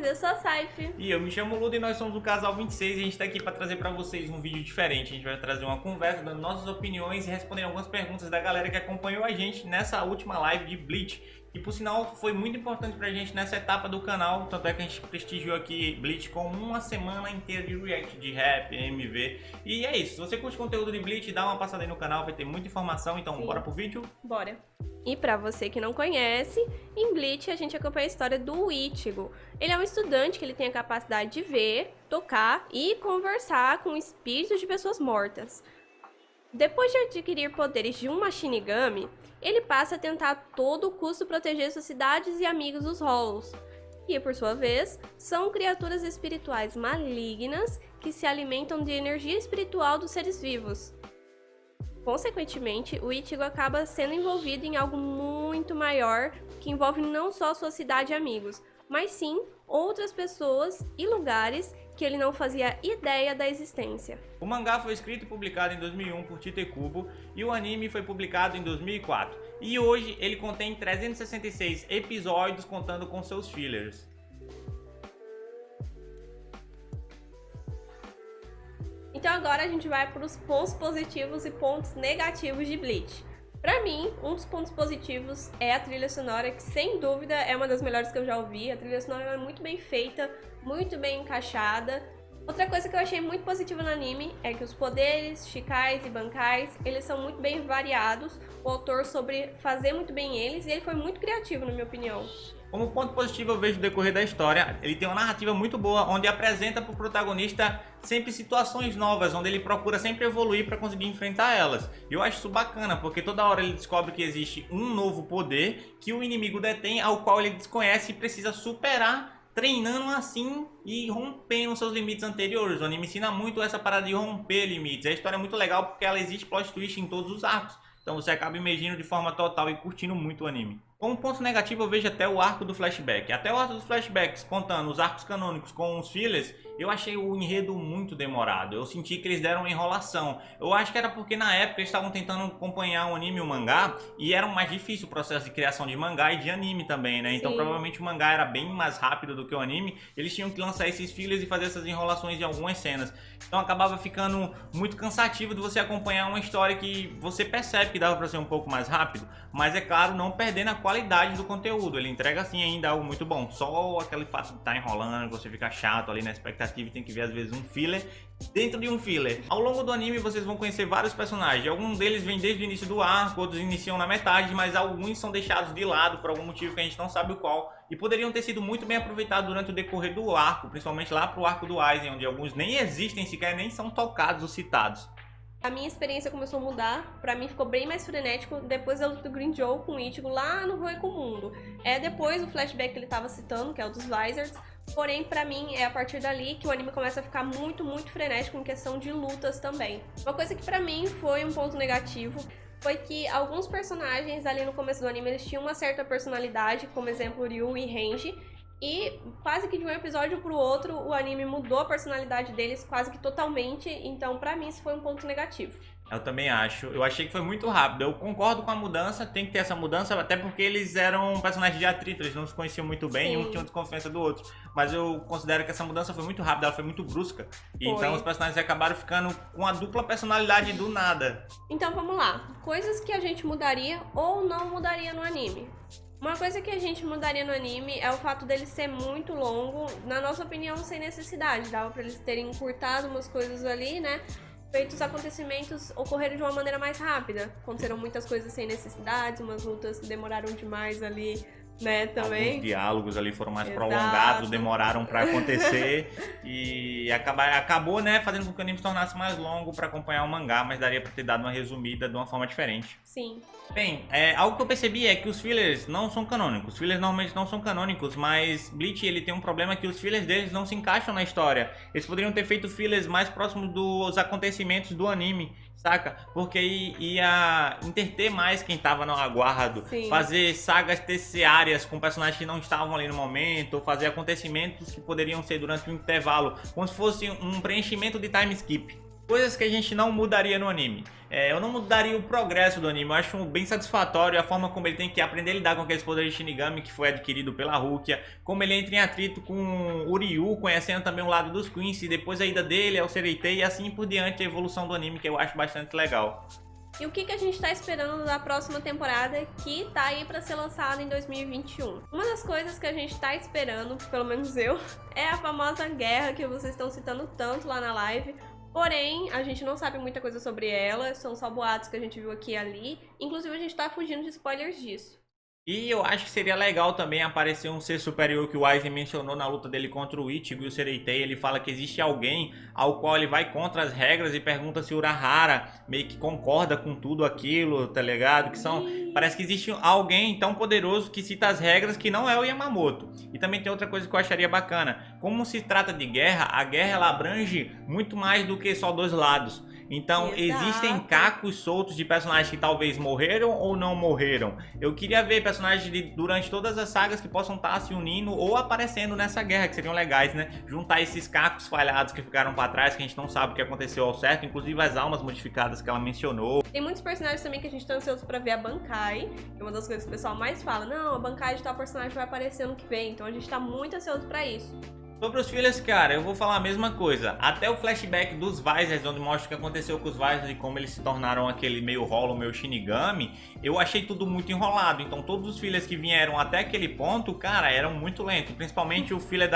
eu sou a Saif. E eu me chamo Ludo e nós somos o Casal 26 e a gente tá aqui para trazer para vocês um vídeo diferente. A gente vai trazer uma conversa, dando nossas opiniões e respondendo algumas perguntas da galera que acompanhou a gente nessa última live de Bleach. E por sinal foi muito importante pra gente nessa etapa do canal, tanto é que a gente prestigiou aqui Bleach com uma semana inteira de react, de rap, MV. E é isso, se você curte conteúdo de Bleach, dá uma passada aí no canal, vai ter muita informação, então Sim. Bora pro vídeo? Bora. E pra você que não conhece, em Bleach a gente acompanha a história do Ichigo. Ele é um estudante que ele tem a capacidade de ver, tocar e conversar com espíritos de pessoas mortas. Depois de adquirir poderes de um Shinigami, ele passa a tentar a todo custo proteger suas cidades e amigos dos Hollows, que por sua vez são criaturas espirituais malignas que se alimentam de energia espiritual dos seres vivos. Consequentemente, o Ichigo acaba sendo envolvido em algo muito maior que envolve não só sua cidade e amigos, mas sim outras pessoas e lugares que ele não fazia ideia da existência. O mangá foi escrito e publicado em 2001 por Tite Kubo e o anime foi publicado em 2004. E hoje ele contém 366 episódios contando com seus fillers. Então agora a gente vai para os pontos positivos e pontos negativos de Bleach. Pra mim, um dos pontos positivos é a trilha sonora, que sem dúvida é uma das melhores que eu já ouvi. A trilha sonora é muito bem feita, muito bem encaixada. Outra coisa que eu achei muito positiva no anime é que os poderes, Shikais e Bankais, eles são muito bem variados. O autor soube fazer muito bem eles e ele foi muito criativo, na minha opinião. Como ponto positivo eu vejo o decorrer da história, ele tem uma narrativa muito boa, onde apresenta para o protagonista sempre situações novas, onde ele procura sempre evoluir para conseguir enfrentar elas. E eu acho isso bacana, porque toda hora ele descobre que existe um novo poder que o inimigo detém, ao qual ele desconhece e precisa superar, treinando assim e rompendo seus limites anteriores. O anime ensina muito essa parada de romper limites. A história é muito legal porque ela existe plot twist em todos os arcos. Então você acaba imergindo de forma total e curtindo muito o anime. Como ponto negativo eu vejo até o arco do flashback. Até o arco dos flashbacks, contando os arcos canônicos com os fillers, eu achei o enredo muito demorado. Eu senti que eles deram uma enrolação. Eu acho que era porque na época eles estavam tentando acompanhar o anime e o mangá, e era mais difícil o processo de criação de mangá e de anime também, né? Então provavelmente o mangá era bem mais rápido do que o anime. Eles tinham que lançar esses fillers e fazer essas enrolações em algumas cenas. Então acabava ficando muito cansativo de você acompanhar uma história que você percebe que dava para ser um pouco mais rápido, mas é claro, não perdendo a qualidade do conteúdo. Ele entrega assim ainda algo muito bom. Só aquele fato de estar enrolando, você fica chato ali na expectativa e tem que ver às vezes um filler dentro de um filler. Ao longo do anime vocês vão conhecer vários personagens. Alguns deles vêm desde o início do arco, outros iniciam na metade, mas alguns são deixados de lado por algum motivo que a gente não sabe o qual. E poderiam ter sido muito bem aproveitados durante o decorrer do arco, principalmente lá pro arco do Aizen, onde alguns nem existem sequer, nem são tocados ou citados. A minha experiência começou a mudar, pra mim ficou bem mais frenético depois da luta do Green Joe com o Ichigo lá no Roeco Mundo. É depois o flashback que ele tava citando, que é o dos Vizards, porém pra mim é a partir dali que o anime começa a ficar muito frenético em questão de lutas também. Uma coisa que pra mim foi um ponto negativo foi que alguns personagens ali no começo do anime eles tinham uma certa personalidade, como exemplo Ryu e Renji, e quase que de um episódio pro outro o anime mudou a personalidade deles quase que totalmente, então pra mim isso foi um ponto negativo. Eu também acho. Eu achei que foi muito rápido. Eu concordo com a mudança, tem que ter essa mudança, até porque eles eram personagens de atrito, eles não se conheciam muito bem, Sim. um tinha desconfiança do outro. Mas eu considero que essa mudança foi muito rápida, ela foi muito brusca. Então os personagens acabaram ficando com a dupla personalidade do nada. Então vamos lá. Coisas que a gente mudaria ou não mudaria no anime. Uma coisa que a gente mudaria no anime é o fato dele ser muito longo, na nossa opinião, sem necessidade. Dava pra eles terem encurtado umas coisas ali, né? Feito os acontecimentos ocorrerem de uma maneira mais rápida. Aconteceram muitas coisas sem necessidade, umas lutas que demoraram demais ali, né, também. Alguns diálogos ali foram mais Exato. prolongados, demoraram pra acontecer e acabou, né, fazendo com que o anime se tornasse mais longo pra acompanhar o mangá, mas daria pra ter dado uma resumida de uma forma diferente. Sim. Bem, algo que eu percebi é que os fillers não são canônicos. Os fillers normalmente não são canônicos, mas Bleach ele tem um problema que os fillers deles não se encaixam na história. Eles poderiam ter feito fillers mais próximos dos acontecimentos do anime, saca? Porque ia interter mais quem tava no aguardo. Sim. Fazer sagas terciárias com personagens que não estavam ali no momento, ou fazer acontecimentos que poderiam ser durante um intervalo, como se fosse um preenchimento de time skip. Coisas que a gente não mudaria no anime. Eu não mudaria o progresso do anime. Eu acho bem satisfatório a forma como ele tem que aprender a lidar com aqueles poderes de Shinigami que foi adquirido pela Rukia. Como ele entra em atrito com o Ryu, conhecendo também o lado dos Quincy. Depois a ida dele ao Sereitei e assim por diante a evolução do anime, que eu acho bastante legal. E o que a gente tá esperando da próxima temporada, que tá aí pra ser lançada em 2021? Uma das coisas que a gente tá esperando, pelo menos eu, é a famosa guerra que vocês estão citando tanto lá na live. Porém, a gente não sabe muita coisa sobre ela, são só boatos que a gente viu aqui e ali. Inclusive, a gente tá fugindo de spoilers disso. E eu acho que seria legal também aparecer um ser superior que o Aizen mencionou na luta dele contra o Ichigo e o Sereitei. Ele fala que existe alguém ao qual ele vai contra as regras e pergunta se o Urahara meio que concorda com tudo aquilo, tá ligado? Que são... Parece que existe alguém tão poderoso que cita as regras que não é o Yamamoto. E também tem outra coisa que eu acharia bacana. Como se trata de guerra, a guerra ela abrange muito mais do que só dois lados. Então, existem cacos soltos de personagens que talvez morreram ou não morreram. Eu queria ver personagens durante todas as sagas que possam estar se unindo ou aparecendo nessa guerra, que seriam legais, né? Juntar esses cacos falhados que ficaram pra trás, que a gente não sabe o que aconteceu ao certo, inclusive as almas modificadas que ela mencionou. Tem muitos personagens também que a gente tá ansioso pra ver a Bankai, que é uma das coisas que o pessoal mais fala. Não, a Bankai de tal personagem vai aparecer no que vem, então a gente tá muito ansioso pra isso. Sobre os fillers, cara, eu vou falar a mesma coisa. Até o flashback dos Visors, onde mostra o que aconteceu com os Visors e como eles se tornaram aquele meio Hollow, meio Shinigami, eu achei tudo muito enrolado. Então todos os fillers que vieram até aquele ponto, cara, eram muito lentos. Principalmente o filler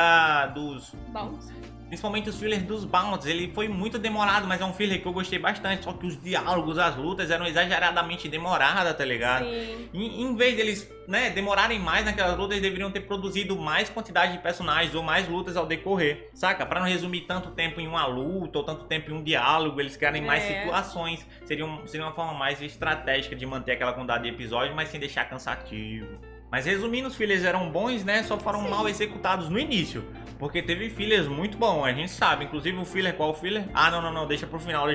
dos... Bounce. Principalmente os fillers dos Bounties, ele foi muito demorado, mas é um filler que eu gostei bastante. Só que os diálogos, as lutas eram exageradamente demoradas, tá ligado? Sim. Em vez deles, né, demorarem mais naquelas lutas, eles deveriam ter produzido mais quantidade de personagens ou mais lutas ao decorrer, saca? Pra não resumir tanto tempo em uma luta ou tanto tempo em um diálogo, eles querem mais situações. Seria uma forma mais estratégica de manter aquela quantidade de episódios, mas sem deixar cansativo. Mas resumindo, os fillers eram bons, né? Só foram mal executados no início. Porque teve fillers muito bons, a gente sabe. Inclusive o filler, qual o filler? Ah, não, deixa pro final.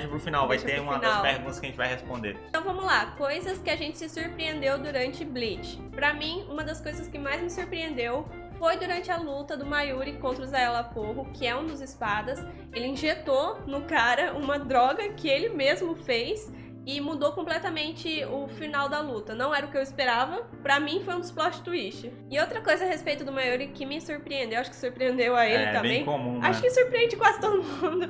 Vai ter uma das perguntas que a gente vai responder. Então vamos lá, coisas que a gente se surpreendeu durante Bleach. Pra mim, uma das coisas que mais me surpreendeu foi durante a luta do Mayuri contra o Zaela Porro, que é um dos espadas. Ele injetou no cara uma droga que ele mesmo fez e mudou completamente o final da luta. Não era o que eu esperava. Pra mim foi um dos plot twists. E outra coisa a respeito do Mayuri que me surpreendeu, acho que surpreendeu a ele também. Bem comum, né? Acho que surpreende quase todo mundo.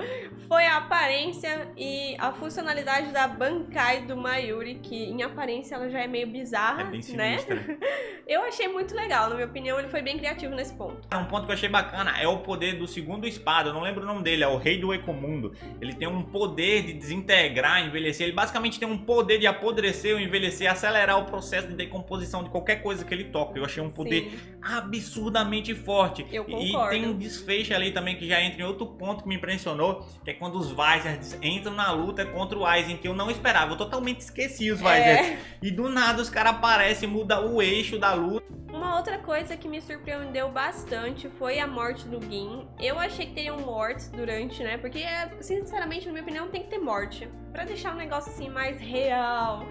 Foi a aparência e a funcionalidade da Bankai do Mayuri, que em aparência ela já é meio bizarra, bem sinistra, né? Eu achei muito legal, na minha opinião, ele foi bem criativo nesse ponto. Um ponto que eu achei bacana é o poder do segundo espada, eu não lembro o nome dele, é o Rei do Ecomundo. Ele tem um poder de desintegrar, envelhecer, ele basicamente tem um poder de apodrecer ou envelhecer, acelerar o processo de decomposição de qualquer coisa que ele toca. Eu achei um poder absurdamente forte. Eu concordo. E tem um desfecho ali também que já entra em outro ponto que me impressionou, que é quando os Visors entram na luta contra o Aizen, que eu não esperava, eu totalmente esqueci os Visors. E do nada os caras aparecem e mudam o eixo da luta. Uma outra coisa que me surpreendeu bastante foi a morte do Gin. Eu achei que teriam mortes durante, né? Porque, sinceramente, na minha opinião, tem que ter morte. Pra deixar um negócio assim mais real.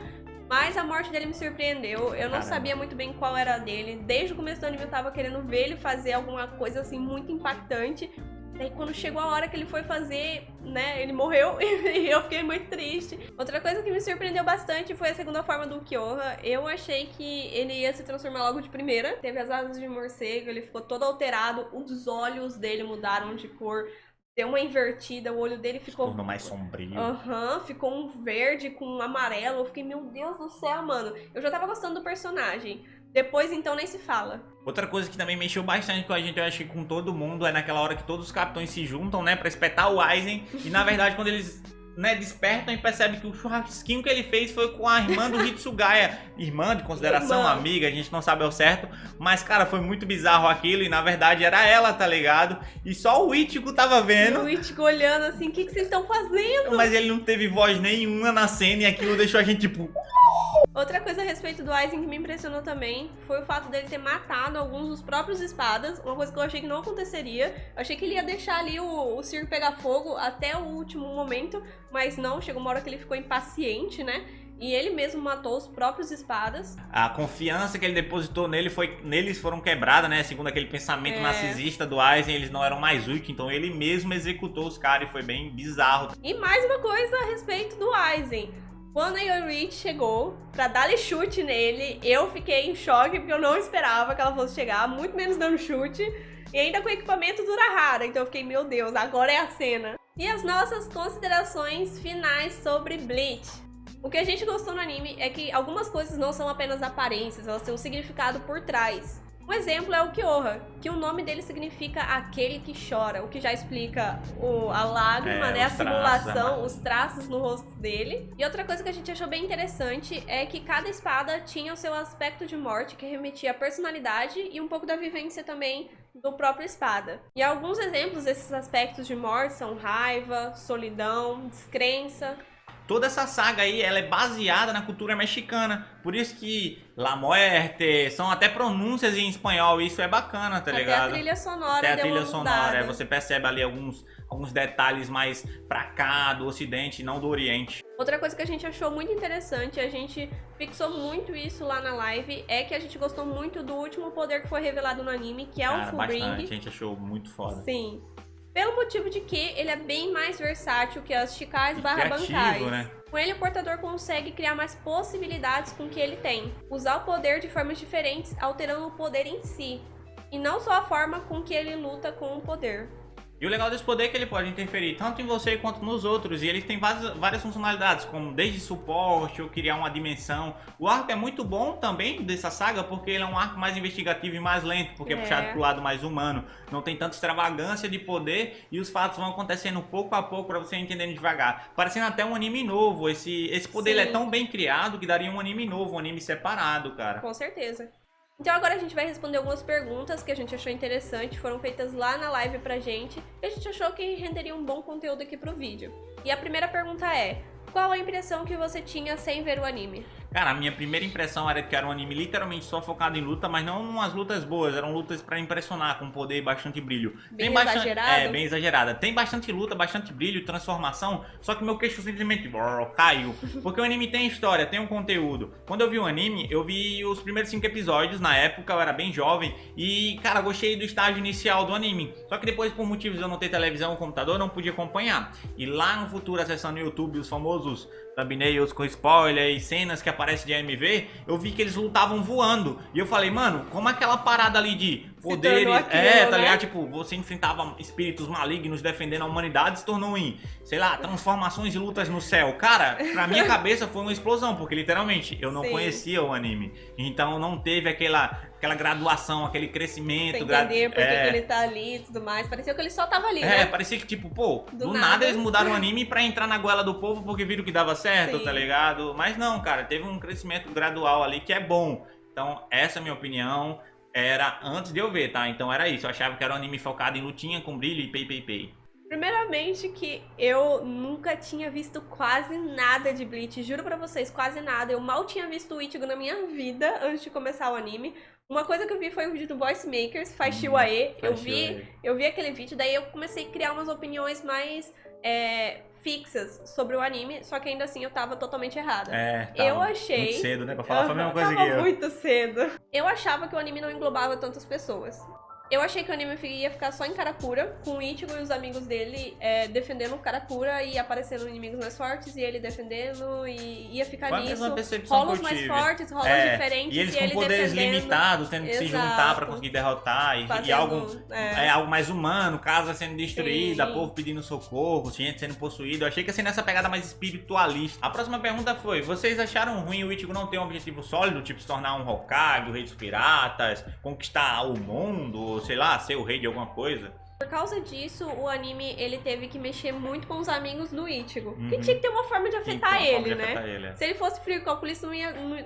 Mas a morte dele me surpreendeu. Eu não sabia muito bem qual era a dele. Desde o começo do anime eu tava querendo ver ele fazer alguma coisa assim muito impactante. Daí quando chegou a hora que ele foi fazer, né, ele morreu e eu fiquei muito triste. Outra coisa que me surpreendeu bastante foi a segunda forma do Kyoha. Eu achei que ele ia se transformar logo de primeira. Teve as asas de morcego, ele ficou todo alterado, os olhos dele mudaram de cor. Deu uma invertida, o olho dele ficou... Tornou mais sombrio. Ficou um verde com um amarelo. Eu fiquei, meu Deus do céu, mano. Eu já tava gostando do personagem. Depois, então, nem se fala. Outra coisa que também mexeu bastante com a gente, eu acho que com todo mundo, é naquela hora que todos os capitães se juntam, né, pra espetar o Aizen. E, na verdade, quando eles, né, despertam e percebem que o churrasquinho que ele fez foi com a irmã do Hitsugaya. Irmã de consideração, amiga, a gente não sabe ao certo. Mas, cara, foi muito bizarro aquilo e, na verdade, era ela, tá ligado? E só o Ichigo tava vendo. O Ichigo olhando assim, o que vocês estão fazendo? Mas ele não teve voz nenhuma na cena e aquilo deixou a gente, tipo... Outra coisa a respeito do Aizen que me impressionou também foi o fato dele ter matado alguns dos próprios espadas, uma coisa que eu achei que não aconteceria. Eu achei que ele ia deixar ali o circo pegar fogo até o último momento, mas não, chegou uma hora que ele ficou impaciente, né? e ele mesmo matou os próprios espadas. A confiança que ele depositou neles foram quebradas, né? Segundo aquele pensamento narcisista do Aizen, eles não eram mais úteis, então ele mesmo executou os caras e foi bem bizarro. E mais uma coisa a respeito do Aizen. Quando a Yoruichi chegou pra dar-lhe chute nele, eu fiquei em choque, porque eu não esperava que ela fosse chegar, muito menos dando chute, e ainda com o equipamento do Urahara, então eu fiquei, meu Deus, agora é a cena. E as nossas considerações finais sobre Bleach. O que a gente gostou no anime é que algumas coisas não são apenas aparências, elas têm um significado por trás. Um exemplo é o Kyoha, que o nome dele significa aquele que chora, o que já explica a lágrima, né, a simulação, os traços no rosto dele. E outra coisa que a gente achou bem interessante é que cada espada tinha o seu aspecto de morte, que remetia à personalidade e um pouco da vivência também do próprio espada. E alguns exemplos desses aspectos de morte são raiva, solidão, descrença. Toda essa saga aí, ela é baseada na cultura mexicana. Por isso que La Muerte, são até pronúncias em espanhol. Isso é bacana, tá ligado? Até a trilha sonora Até a deu trilha uma sonora, mudada. você percebe ali alguns detalhes mais pra cá, do ocidente, não do oriente. Outra coisa que a gente achou muito interessante, a gente fixou muito isso lá na live, é que a gente gostou muito do último poder que foi revelado no anime, que é o Fullbring. Bastante, a gente achou muito foda. Sim. Pelo motivo de que ele é bem mais versátil que as Chikais barra bancais. Né? Com ele, o portador consegue criar mais possibilidades com o que ele tem. Usar o poder de formas diferentes, alterando o poder em si. E não só a forma com que ele luta com o poder. E o legal desse poder é que ele pode interferir tanto em você quanto nos outros. E ele tem várias funcionalidades, como desde suporte ou criar uma dimensão. O arco é muito bom também dessa saga, porque ele é um arco mais investigativo e mais lento, porque é puxado pro lado mais humano. Não tem tanta extravagância de poder e os fatos vão acontecendo pouco a pouco pra você entendendo devagar. Parecendo até um anime novo. Esse poder ele é tão bem criado que daria um anime novo, um anime separado, cara. Com certeza. Então agora a gente vai responder algumas perguntas que a gente achou interessante, foram feitas lá na live pra gente, e a gente achou que renderia um bom conteúdo aqui pro vídeo. E a primeira pergunta é: qual a impressão que você tinha sem ver o anime? Cara, a minha primeira impressão era que era um anime literalmente só focado em luta, mas não umas lutas boas, eram lutas pra impressionar, com poder e bastante brilho. Bem exagerado? É, bem exagerada. Tem bastante luta, bastante brilho, transformação, só que meu queixo simplesmente caiu. Porque o anime tem história, tem um conteúdo. Quando eu vi o anime, eu vi os primeiros 5 episódios, na época eu era bem jovem, e, cara, gostei do estágio inicial do anime. Só que depois, por motivos de eu não ter televisão ou computador, eu não pude acompanhar. E lá no futuro, acessando o YouTube, os famosos thumbnails com spoiler e cenas que aparecem de AMV, eu vi que eles lutavam voando. E eu falei, mano, como aquela parada ali de poderes, tá ligado? Tipo, você enfrentava espíritos malignos defendendo a humanidade, se tornou em, sei lá, transformações e lutas no céu. Cara, pra minha cabeça foi uma explosão, porque literalmente eu não conhecia o anime. Então não teve aquela graduação, aquele crescimento. Sem entender por que ele tá ali e tudo mais. Parecia que ele só tava ali, né? Parecia que tipo, pô, do nada eles mudaram o anime pra entrar na goela do povo porque viram que dava certo, tá ligado? Mas não, cara, teve um crescimento gradual ali que é bom. Então, essa é a minha opinião. Era antes de eu ver, tá? Então era isso. Eu achava que era um anime focado em lutinha com brilho e pei. Primeiramente que eu nunca tinha visto quase nada de Bleach. Juro pra vocês, quase nada. Eu mal tinha visto o Ichigo na minha vida antes de começar o anime. Uma coisa que eu vi foi o vídeo do Voice Makers, Faz Shiwae. Eu vi aquele vídeo, daí eu comecei a criar umas opiniões mais fixas sobre o anime, só que ainda assim eu tava totalmente errada. Eu achei... muito cedo, né? Pra falar a mesma coisa que eu. Muito cedo. Eu achava que o anime não englobava tantas pessoas. Eu achei que o anime ia ficar só em Karakura, com o Ichigo e os amigos dele defendendo o Karakura e aparecendo inimigos mais fortes e ele defendendo e ia ficar nisso. Rolos mais fortes, rolos diferentes e eles com poderes limitados, tendo que se juntar pra conseguir derrotar e algo mais humano, casa sendo destruída, povo pedindo socorro, gente sendo possuído. Eu achei que ia ser nessa pegada mais espiritualista. A próxima pergunta foi: vocês acharam ruim o Ichigo não ter um objetivo sólido, tipo se tornar um Hokage, o rei dos piratas, conquistar o mundo, sei lá, ser o rei de alguma coisa? Por causa disso, o anime ele teve que mexer muito com os amigos do Ichigo. Que tinha que ter uma forma de afetar ele, né? Se ele fosse frio e calculista,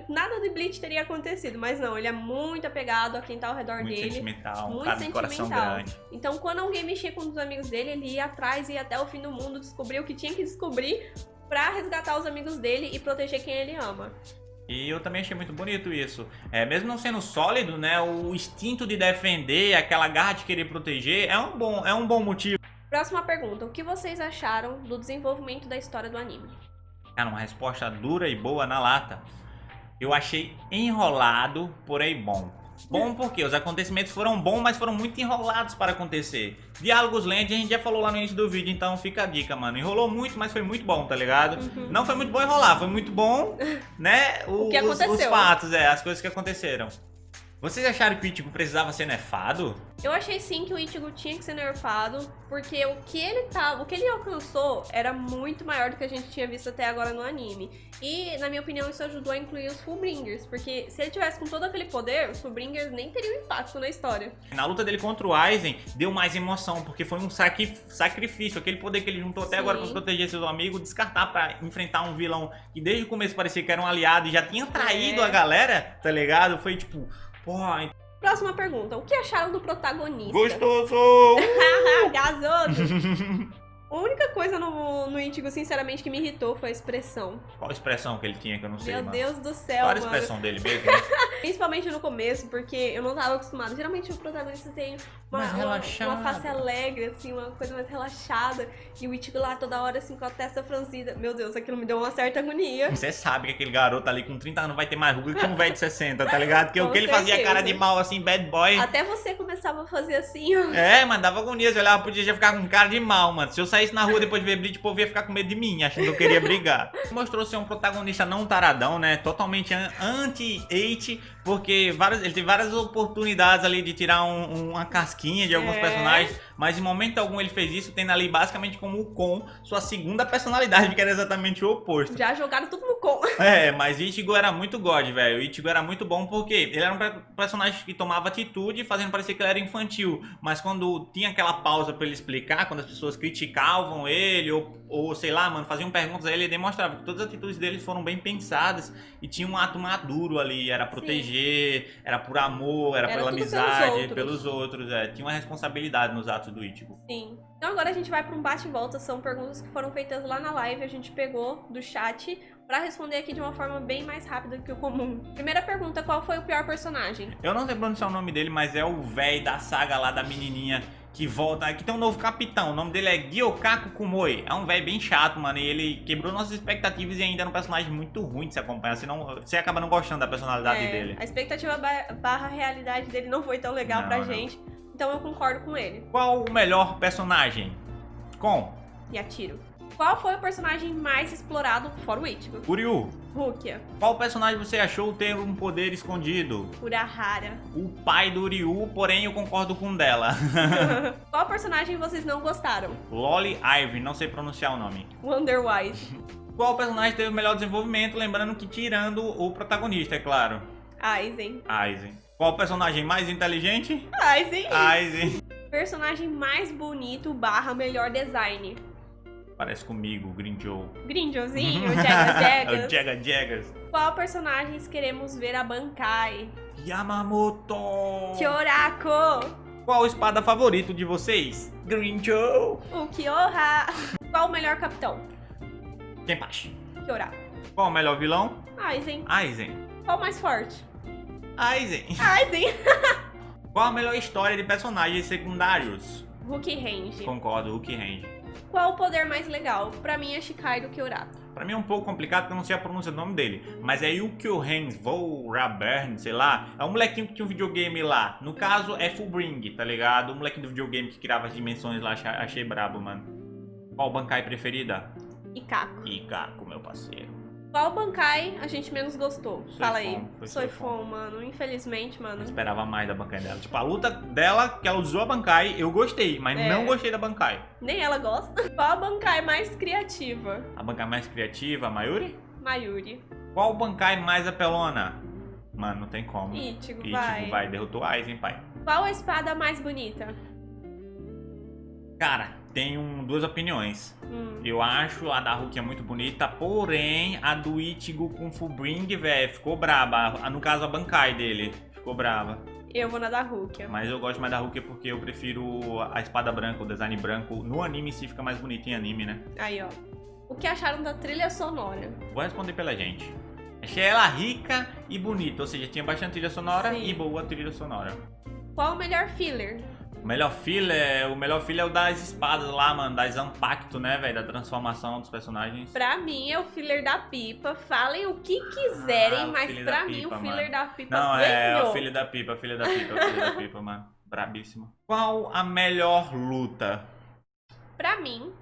nada de Bleach teria acontecido. Mas não, ele é muito apegado a quem tá ao redor dele. Muito sentimental, um cara de coração grande. Então, quando alguém mexia com os amigos dele, ele ia atrás e ia até o fim do mundo descobrir o que tinha que descobrir pra resgatar os amigos dele e proteger quem ele ama. E eu também achei muito bonito isso. Mesmo não sendo sólido, né? O instinto de defender, aquela garra de querer proteger, é um bom motivo. Próxima pergunta: o que vocês acharam do desenvolvimento da história do anime? Cara, uma resposta dura e boa na lata. Eu achei enrolado, porém bom. Bom porque os acontecimentos foram bons, mas foram muito enrolados para acontecer. Diálogos lentos, a gente já falou lá no início do vídeo, então fica a dica, mano. Enrolou muito, mas foi muito bom, tá ligado? Não foi muito bom enrolar, foi muito bom, né? O que aconteceu. Os fatos, as coisas que aconteceram. Vocês acharam que o Ichigo precisava ser nerfado? Eu achei sim que o Ichigo tinha que ser nerfado, porque o que ele alcançou era muito maior do que a gente tinha visto até agora no anime. E, na minha opinião, isso ajudou a incluir os Fullbringers, porque se ele tivesse com todo aquele poder, os Fullbringers nem teriam impacto na história. Na luta dele contra o Aizen, deu mais emoção, porque foi um sacrifício. Aquele poder que ele juntou até agora pra proteger seu amigo, descartar pra enfrentar um vilão que desde o começo parecia que era um aliado e já tinha traído a galera, tá ligado? Foi tipo... Porra. Próxima pergunta. O que acharam do protagonista? Gostoso! Gasoso! A única coisa no Ichigo, sinceramente, que me irritou foi a expressão. Qual a expressão que ele tinha que eu não sei, Meu Deus do céu, Qual a mano. expressão dele mesmo? Principalmente no começo, porque eu não tava acostumada. Geralmente o protagonista tem uma face alegre, assim, uma coisa mais relaxada. E o Ichigo lá toda hora, assim, com a testa franzida. Meu Deus, aquilo me deu uma certa agonia. Você sabe que aquele garoto ali com 30 anos vai ter mais ruga que um velho de 60, tá ligado? Porque o que ele fazia cara de mal, assim, bad boy. Até você começava a fazer assim, ó. Mas dava agonia. Você olhava pro dia já ficar com cara de mal, mano. Se eu saísse na rua depois de ver Bleach, o povo ia ficar com medo de mim, achando que eu queria brigar. Mostrou ser um protagonista não taradão, né? Totalmente anti-hate, porque ele teve várias oportunidades ali de tirar uma casquinha de alguns personagens, mas em momento algum ele fez isso, tendo ali basicamente como o Kon, sua segunda personalidade, que era exatamente o oposto. Já jogaram tudo no Kon. Mas Ichigo era muito god, velho. O Ichigo era muito bom porque ele era um personagem que tomava atitude, fazendo parecer que ele era infantil, mas quando tinha aquela pausa pra ele explicar, quando as pessoas criticavam ele, ou sei lá, mano, faziam perguntas a ele, ele demonstrava que todas as atitudes dele foram bem pensadas e tinha um ato maduro ali, era proteger, era por amor, era pela amizade, pelos outros, tinha uma responsabilidade nos atos do Ichigo. Sim. Então agora a gente vai para um bate e volta, são perguntas que foram feitas lá na live, a gente pegou do chat pra responder aqui de uma forma bem mais rápida que o comum. Primeira pergunta, qual foi o pior personagem? Eu não sei pronunciar o nome dele, mas é o véi da saga lá da menininha que volta, que tem um novo capitão, o nome dele é Gyokaku Kumoi. É um velho bem chato, mano, e ele quebrou nossas expectativas e ainda é um personagem muito ruim de se acompanhar, senão você acaba não gostando da personalidade dele. A expectativa barra realidade dele não foi tão legal pra gente, então eu concordo com ele. Qual o melhor personagem? Kon. Yatiro. Qual foi o personagem mais explorado fora o Ichigo? Uryu. Rukia. Qual personagem você achou ter um poder escondido? Urahara. O pai do Uryu, porém eu concordo com dela. Qual personagem vocês não gostaram? Loli Ivy, não sei pronunciar o nome. Wonderwise. Qual personagem teve o melhor desenvolvimento? Lembrando que tirando o protagonista, é claro. Aizen. Qual o personagem mais inteligente? Aizen. Personagem mais bonito barra melhor design? Parece comigo, Grinjo. Grinjozinho, Jagas. O Jagas. Qual personagens queremos ver a Bankai? Yamamoto. Kyorako. Qual o espada favorito de vocês? Grinjo. Ukiyoha. Qual o melhor capitão? Kenpachi. Kyorako. Qual o melhor vilão? Aizen. Qual o mais forte? Aizen. Qual a melhor história de personagens secundários? Ruki Range. Concordo, Ruki Range. Qual o poder mais legal? Pra mim é Shikai do Kyorako. Pra mim é um pouco complicado porque eu não sei a pronúncia do nome dele. Mas é Yukio Hans Volraburn, sei lá. É um molequinho que tinha um videogame lá. No caso é Fullbring, tá ligado? O molequinho do videogame que criava as dimensões lá, achei brabo, mano. Qual Bankai preferida? Ikako, meu parceiro. Qual Bankai a gente menos gostou? Fala aí. Soifon, mano. Infelizmente, mano. Eu esperava mais da Bankai dela. Tipo, a luta dela, que ela usou a Bankai, eu gostei, mas não gostei da Bankai. Nem ela gosta. Qual a Bankai mais criativa? A Bankai mais criativa, a Mayuri? Mayuri. Qual Bankai mais apelona? Mano, não tem como. Ichigo vai. Derrotou a Aizen, pai. Qual a espada mais bonita? Cara, tenho duas opiniões. Eu acho a da Rukia muito bonita, porém a do Ichigo com Fullbring, velho, ficou braba. No caso, a Bankai dele ficou braba. Eu vou na da Rukia. Mas eu gosto mais da Rukia porque eu prefiro a espada branca, o design branco. No anime sim fica mais bonito em anime, né? Aí, ó. O que acharam da trilha sonora? Vou responder pela gente. Achei ela rica e bonita, ou seja, tinha bastante trilha sonora e boa trilha sonora. Qual o melhor filler? O melhor filler é o das espadas lá, mano, das Impacto, né, velho, da transformação dos personagens. Pra mim é o filler da Pipa. Falem o que quiserem, mas pra mim Pipa, o filler mano. da Pipa Não, ganhou. é o filho da Pipa, o filho da Pipa, mano. Brabíssimo. Qual a melhor luta? Pra mim,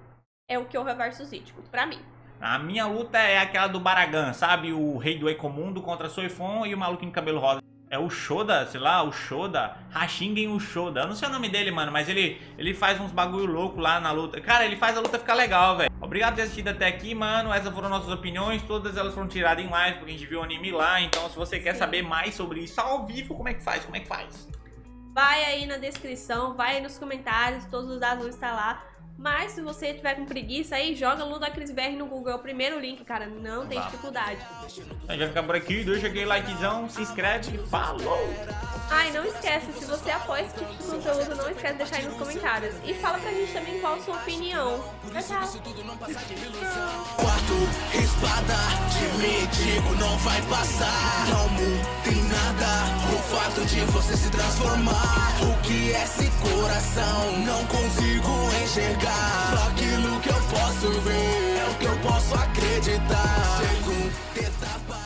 é o Kyoha versus Ichigo. Pra mim. A minha luta é aquela do Baragan, sabe? O rei do Ecomundo contra Soifon e o maluquinho de cabelo rosa. É o Shoda, sei lá, o Shoda. Hashingen o Shoda. Eu não sei o nome dele, mano, mas ele faz uns bagulho louco lá na luta. Cara, ele faz a luta ficar legal, velho. Obrigado por ter assistido até aqui, mano. Essas foram nossas opiniões. Todas elas foram tiradas em live, porque a gente viu o anime lá. Então, se você quer saber mais sobre isso ao vivo, como é que faz? Como é que faz? Vai aí na descrição, vai aí nos comentários, todos os dados vão estar lá. Mas se você tiver com preguiça aí, joga Ludacris BR no Google, é o primeiro link, cara, não tem dificuldade. A gente vai ficar por aqui, deixa aquele likezão, se inscreve e falou! Ah, e não esquece, se você apoia esse tipo de conteúdo, não esquece de deixar aí nos comentários. E fala pra gente também qual a sua opinião. Tchau, Quarto, espada de mendigo não vai passar. Não tem nada, o fato de você se transformar. O que é esse coração? Não consigo enxergar. Só aquilo que eu posso ver é o que eu posso acreditar. Segunda etapa.